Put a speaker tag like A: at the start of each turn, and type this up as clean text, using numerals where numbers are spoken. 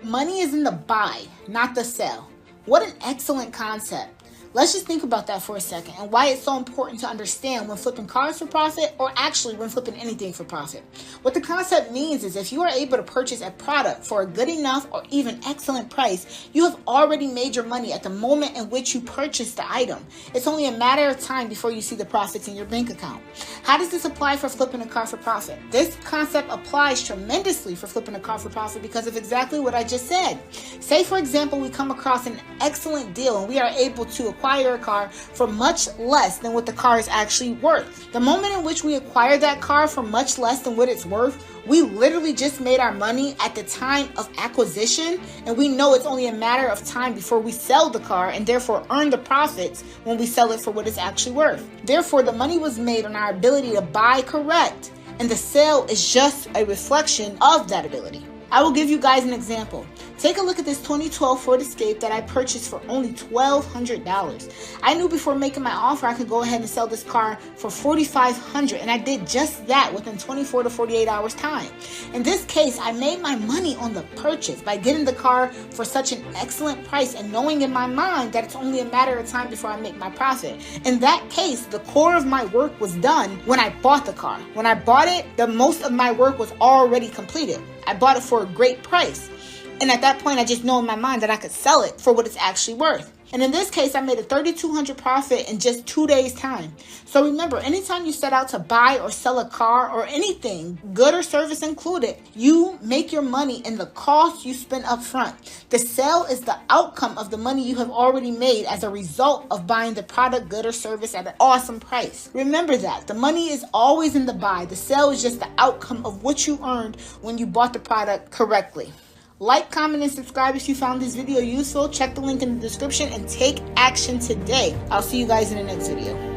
A: Money is in the buy, not the sell. What an excellent concept. Let's just think about that for a second and why it's so important to understand when flipping cars for profit, or actually when flipping anything for profit. What the concept means is if you are able to purchase a product for a good enough or even excellent price, you have already made your money at the moment in which you purchase the item. It's only a matter of time before you see the profits in your bank account. How does this apply for flipping a car for profit? This concept applies tremendously for flipping a car for profit because of exactly what I just said. Say, for example, we come across an excellent deal and we are able to acquire a car for much less than what the car is actually worth. The moment in which we acquire that car for much less than what it's worth, we literally just made our money at the time of acquisition, and we know it's only a matter of time before we sell the car and therefore earn the profits when we sell it for what it's actually worth. Therefore, the money was made on our ability to buy correct, and the sale is just a reflection of that ability. I will give you guys an example. Take a look at this 2012 Ford Escape that I purchased for only $1,200. I knew before making my offer I could go ahead and sell this car for $4,500, and I did just that within 24 to 48 hours time. In this case, I made my money on the purchase by getting the car for such an excellent price and knowing in my mind that it's only a matter of time before I make my profit. In that case, the core of my work was done when I bought the car. When I bought it, the most of my work was already completed. I bought it for a great price. And at that point, I just know in my mind that I could sell it for what it's actually worth. And in this case, I made a $3,200 profit in just 2 days' time. So remember, anytime you set out to buy or sell a car or anything, good or service included, you make your money in the cost you spend up front. The sale is the outcome of the money you have already made as a result of buying the product, good or service at an awesome price. Remember that. The money is always in the buy. The sale is just the outcome of what you earned when you bought the product correctly. Like, comment, and subscribe if you found this video useful. Check the link in the description and take action today. I'll see you guys in the next video.